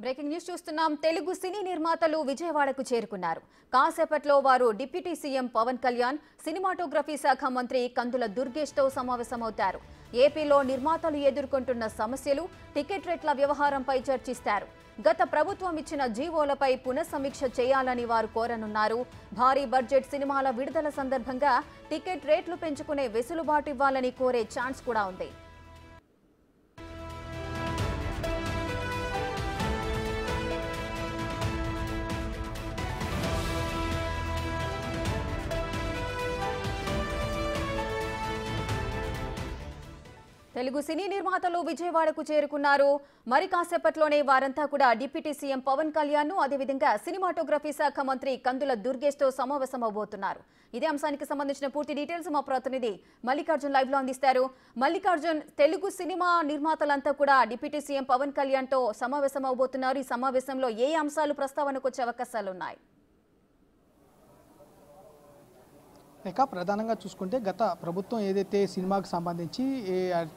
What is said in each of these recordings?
Breaking news చూస్తున్నాం. తెలుగు సినీ నిర్మాతలు విజయవాడకు చేరుకున్నారు. కాసేపట్లో వారు deputy CM Pawan Kalyan, cinematography శాఖ మంత్రి కందుల దుర్గేష్తో సమావేశమవుతారు. ఏపీలో నిర్మాతలు ఎదుర్కొంటున్న సమస్యలు, టికెట్ రేట్ల వ్యవహారంపై చర్చిస్తారు. గత ప్రభుత్వం ఇచ్చిన జీవోలపై పునఃసమీక్ష చేయాలని వారు కోరనున్నారు. భారీ బడ్జెట్ సినిమాల విడుదల సందర్భంగా టికెట్ రేట్లు పెంచుకునే వెసులుబాటు ఇవ్వాలని కోరే ఛాన్స్ కూడా ఉంది. తెలుగు సినీ నిర్మాతలు విజయవాడకు చేరుకున్నారు. మరి కాసేపట్లోనే వారంతా కూడా డిప్యూటీ సీఎం పవన్ కళ్యాణ్, అదేవిధంగా సినిమాటోగ్రఫీ శాఖ మంత్రి కందుల దుర్గేష్తో సమావేశమవబోతున్నారు. ఇదే అంశానికి సంబంధించిన పూర్తి డీటెయిల్స్ మా ప్రతినిధి మల్లికార్జున్ లైవ్ లో అందిస్తారు. మల్లికార్జున్, తెలుగు సినిమా నిర్మాతలంతా కూడా డిప్యూటీ సీఎం పవన్ కళ్యాణ్తో సమావేశమవబోతున్నారు. ఈ సమావేశంలో ఏ అంశాలు ప్రస్తావనకు వచ్చే అవకాశాలు ఉన్నాయి? ఇక ప్రధానంగా చూసుకుంటే గత ప్రభుత్వం ఏదైతే సినిమాకు సంబంధించి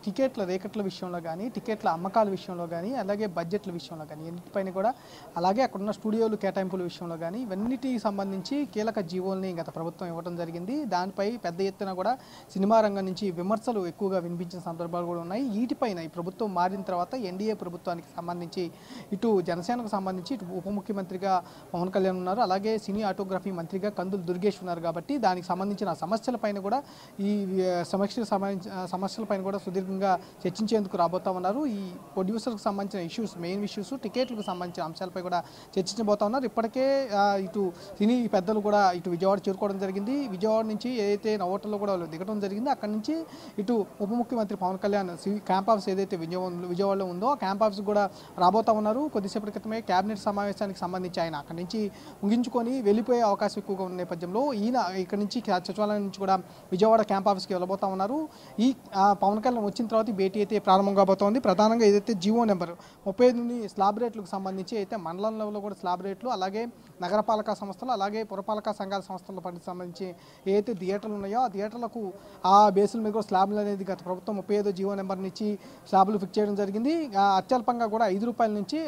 టికెట్ల రేకట్ల విషయంలో కానీ, టికెట్ల అమ్మకాల విషయంలో కానీ, అలాగే బడ్జెట్ల విషయంలో కానీ ఎన్నిటిపైన కూడా, అలాగే అక్కడున్న స్టూడియోలు కేటాయింపుల విషయంలో కానీ ఇవన్నిటికి సంబంధించి కీలక జీవోల్ని గత ప్రభుత్వం ఇవ్వడం జరిగింది. దానిపై పెద్ద ఎత్తున కూడా సినిమా రంగం నుంచి విమర్శలు ఎక్కువగా వినిపించిన సందర్భాలు కూడా ఉన్నాయి. వీటిపైన ఈ ప్రభుత్వం మారిన తర్వాత ఎన్డీఏ ప్రభుత్వానికి సంబంధించి ఇటు జనసేనకు సంబంధించి ఇటు ఉప ముఖ్యమంత్రిగా పవన్ కళ్యాణ్ ఉన్నారు, అలాగే సినీ ఆటోగ్రఫీ మంత్రిగా కందుల దుర్గేష్ ఉన్నారు. కాబట్టి దానికి సంబంధించిన సమస్యలపైన కూడా ఈ సమస్యలపైన కూడా సుదీర్ఘంగా చర్చించేందుకు రాబోతా ఉన్నారు. ఈ ప్రొడ్యూసర్కి సంబంధించిన ఇష్యూస్, మెయిన్ ఇష్యూస్, టికెట్లకు సంబంధించిన అంశాలపై కూడా చర్చించబోతా ఉన్నారు. ఇప్పటికే ఇటు సినీ పెద్దలు కూడా ఇటు విజయవాడ చేరుకోవడం జరిగింది. విజయవాడ నుంచి ఏదైతే నవోటల్లో కూడా వాళ్ళు దిగడం జరిగింది. అక్కడి నుంచి ఇటు ఉప ముఖ్యమంత్రి పవన్ కళ్యాణ్ క్యాంప్ ఆఫీస్ ఏదైతే విజయవాడలో ఉందో ఆ క్యాంప్ ఆఫీస్ కూడా రాబోతా ఉన్నారు. కొద్దిసేపటి క్రితమే కేబినెట్ సమావేశానికి సంబంధించి ఆయన అక్కడి నుంచి ముగించుకొని వెళ్ళిపోయే అవకాశం ఎక్కువగా ఉన్న నేపథ్యంలో ఈయన ఇక్కడి నుంచి సచివాలయం నుంచి కూడా విజయవాడ క్యాంప్ ఆఫీస్కి వెళ్ళబోతా ఉన్నారు. ఈ పవన్ కళ్యాణ్ వచ్చిన తర్వాత ఈ భేటీ అయితే ప్రారంభం కాబోతోంది. ప్రధానంగా ఏదైతే జీవో నెంబర్ 35 స్లాబ్ రేట్లకు సంబంధించి అయితే మండలం లెవెల్లో కూడా స్లాబ్ రేట్లు, అలాగే నగరపాలక సంస్థలు, అలాగే పురపాలక సంఘాల సంస్థల పనికి సంబంధించి ఏదైతే థియేటర్లు ఉన్నాయో ఆ థియేటర్లకు ఆ బేసుల మీద కూడా స్లాబ్లు అనేది గత ప్రభుత్వం 35 జీవో నెంబర్ నుంచి స్లాబ్లు ఫిక్స్ చేయడం జరిగింది. అత్యల్పంగా కూడా ₹5 నుంచి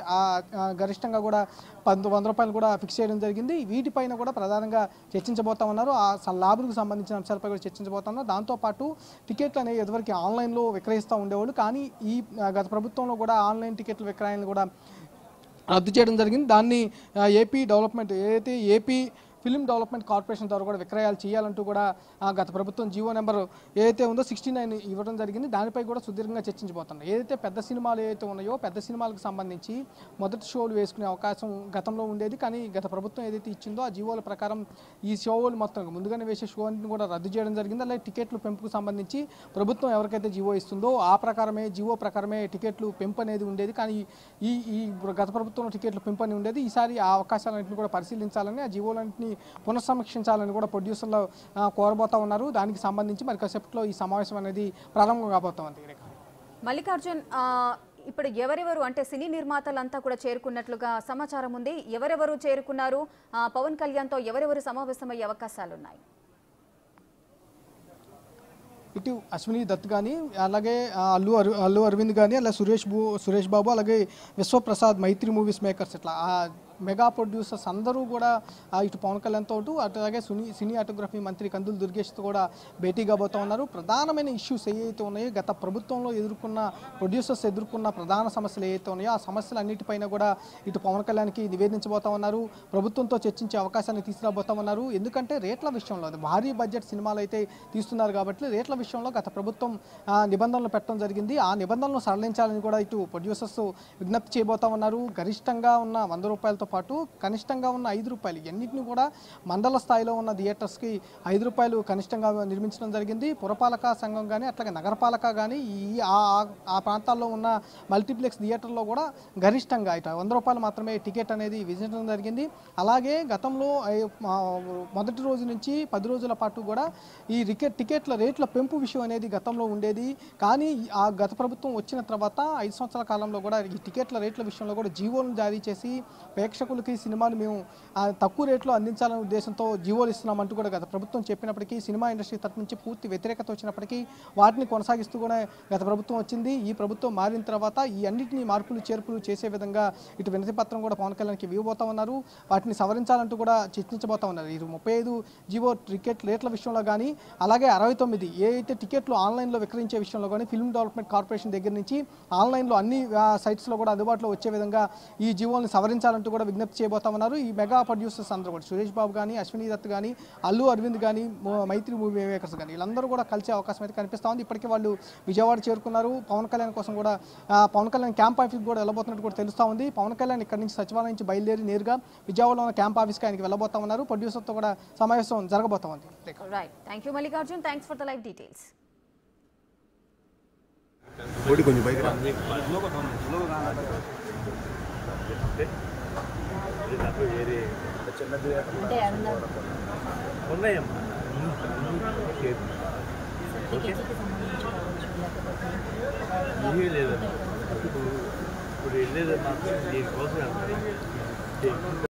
గరిష్టంగా కూడా ₹100 కూడా ఫిక్స్ చేయడం జరిగింది. వీటిపైన కూడా ప్రధానంగా చర్చించబోతా ఉన్నారు. ఆ స్లాబ్లకు సంబంధించిన అంశాలపై కూడా చర్చించబోతున్నారు. దాంతోపాటు టికెట్లు అనేవి ఎదువరకు ఆన్లైన్లో విక్రయిస్తూ ఉండేవాళ్ళు, కానీ ఈ గత ప్రభుత్వంలో కూడా ఆన్లైన్ టికెట్ల విక్రయాలను కూడా రద్దు చేయడం జరిగింది. దాన్ని ఏపీ డెవలప్మెంట్ ఏదైతే ఏపీ ఫిల్మ్ డెవలప్మెంట్ కార్పొరేషన్ ద్వారా కూడా విక్రయాలు చేయాలంటూ కూడా గత ప్రభుత్వం జీవో నెంబర్ ఏదైతే ఉందో 69 ఇవ్వడం జరిగింది. దానిపై కూడా సుదీర్ఘంగా చర్చించబోతున్నాయి. ఏదైతే పెద్ద సినిమాలు ఏదైతే ఉన్నాయో పెద్ద సినిమాలకు సంబంధించి మొదటి షోలు వేసుకునే అవకాశం గతంలో ఉండేది, కానీ గత ప్రభుత్వం ఏదైతే ఇచ్చిందో ఆ జీవోల ప్రకారం ఈ షోలు మొత్తం ముందుగానే వేసే షోని కూడా రద్దు చేయడం జరిగింది. అలాగే టికెట్లు పెంపుకు సంబంధించి ప్రభుత్వం ఎవరికైతే జీవో ఇస్తుందో ఆ ప్రకారమే జీవో ప్రకారమే టికెట్లు పెంపు అనేది ఉండేది, కానీ ఈ గత ప్రభుత్వంలో టికెట్లు పెంపు అని ఉండేది. ఈసారి ఆ అవకాశాలన్నింటినీ కూడా పరిశీలించాలని, ఆ జీవోలన్నింటినీ పునఃసమీక్షించాలని కూడా ప్రొడ్యూసర్లు కోరబోతా ఉన్నారు. దానికి సంబంధించి మరి కాసేపట్లో ఈ సమావేశం అనేది ప్రారంభం కాబోతా ఉంది. మల్లికార్జున్, ఇప్పుడు ఎవరెవరు అంటే సినీ నిర్మాతలంతా కూడా చేరుకున్నట్లుగా సమాచారం ఉంది. ఎవరెవరు చేరుకున్నారు? పవన్ కళ్యాణ్తో ఎవరెవరు సమావేశమయ్యే అవకాశాలు ఉన్నాయి? ఇటు అశ్విని దత్ కానీ, అలాగే అల్లు అరవింద్ కానీ, అలాగే సురేష్ బాబు, అలాగే విశ్వప్రసాద్, మైత్రి మూవీస్ మేకర్స్, ఇట్లా మెగా ప్రొడ్యూసర్స్ అందరూ కూడా ఇటు పవన్ కళ్యాణ్తో అలాగే సినీ ఆటోగ్రఫీ మంత్రి కందుల దుర్గేష్తో కూడా భేటీ కాబోతూ ఉన్నారు. ప్రధానమైన ఇష్యూస్ ఏవైతే ఉన్నాయో, గత ప్రభుత్వంలో ప్రొడ్యూసర్స్ ఎదుర్కొన్న ప్రధాన సమస్యలు ఏవైతే ఉన్నాయో ఆ సమస్యలన్నిటిపైన కూడా ఇటు పవన్ కళ్యాణ్కి నివేదించబోతా ఉన్నారు. ప్రభుత్వంతో చర్చించే అవకాశాన్ని తీసుకురాబోతా ఉన్నారు. ఎందుకంటే రేట్ల విషయంలో భారీ బడ్జెట్ సినిమాలు అయితే తీస్తున్నారు కాబట్టి రేట్ల విషయంలో గత ప్రభుత్వం నిబంధనలు పెట్టడం జరిగింది. ఆ నిబంధనలు సడలించాలని కూడా ఇటు ప్రొడ్యూసర్స్ విజ్ఞప్తి చేయబోతా ఉన్నారు. గరిష్టంగా ఉన్న ₹100 పాటు కనిష్టంగా ఉన్న ₹5 ఎన్నిటిని కూడా మండల స్థాయిలో ఉన్న థియేటర్స్కి ₹5 కనిష్టంగా నిర్మించడం జరిగింది. పురపాలక సంఘం కానీ, అట్లాగే నగరపాలక కానీ ఆ ప్రాంతాల్లో ఉన్న మల్టీప్లెక్స్ థియేటర్లో కూడా గరిష్టంగా ఇటు ₹100 మాత్రమే టికెట్ అనేది విధించడం జరిగింది. అలాగే గతంలో మొదటి రోజు నుంచి 10 రోజుల పాటు కూడా ఈ టికెట్ల రేట్ల పెంపు విషయం అనేది గతంలో ఉండేది, కానీ ఆ గత ప్రభుత్వం వచ్చిన తర్వాత 5 సంవత్సరాల కాలంలో కూడా ఈ టికెట్ల రేట్ల విషయంలో కూడా జీవోలను జారీ చేసి ప్రేక్షకులకి సినిమాని మేము తక్కువ రేట్లో అందించాలనే ఉద్దేశంతో జీవోలు ఇస్తున్నామంటూ కూడా గత ప్రభుత్వం చెప్పినప్పటికీ సినిమా ఇండస్ట్రీ తరఫు నుంచి పూర్తి వ్యతిరేకత వచ్చినప్పటికీ వాటిని కొనసాగిస్తూ కూడా గత ప్రభుత్వం వచ్చింది. ఈ ప్రభుత్వం మారిన తర్వాత ఈ అన్నింటినీ మార్పులు చేర్పులు చేసే విధంగా ఇటు వినతి పత్రం కూడా పవన్ కళ్యాణ్కి ఇవ్వబోతా ఉన్నారు. వాటిని సవరించాలంటూ కూడా చర్చించబోతా ఉన్నారు. ఇది 35 జీవో టికెట్ రేట్ల విషయంలో కానీ అలాగే 69 ఏ అయితే టికెట్లు ఆన్లైన్లో విక్రయించే విషయంలో కానీ ఫిల్మ్ డెవలప్మెంట్ కార్పొరేషన్ దగ్గర నుంచి ఆన్లైన్లో అన్ని సైట్స్లో కూడా అందుబాటులో వచ్చే విధంగా ఈ జీవోల్ని సవరించాలంటూ కూడా విజ్ఞప్తి చేయబోతా ఉన్నారు. ఈ మెగా ప్రొడ్యూసర్స్ అందరూ కూడా సురేష్ బాబు కానీ, అశ్విని దత్ కానీ, అల్లు అరవింద్ కానీ, మైత్రి మూవీ మేకర్స్ కానీ వీళ్ళందరూ కూడా కలిసే అవకాశం అయితే కనిపిస్తూ ఉంది. ఇప్పటికే వాళ్ళు విజయవాడ చేరుకున్నారు. పవన్ కళ్యాణ్ కోసం కూడా పవన్ కళ్యాణ్ క్యాంప్ ఆఫీస్కి కూడా వెళ్ళబోతున్నట్టు కూడా తెలుస్తూ ఉంది. పవన్ కళ్యాణ్ ఇక్కడ నుంచి సచివాలయం నుంచి బయలుదేరి నేరుగా విజయవాడలో ఉన్న క్యాంప్ ఆఫీస్కి ఆయనకి వెళ్ళబోతా ఉన్నారు. ప్రొడ్యూసర్తో కూడా సమావేశం జరగబోతా ఉంది. Right, thank you Mallikarjun, thanks for the live details. కొంచెం బైక్ ఉన్నాయమ్మా లేదమ్మా ఇప్పుడు వెళ్ళేది మాత్రం దీనికోసం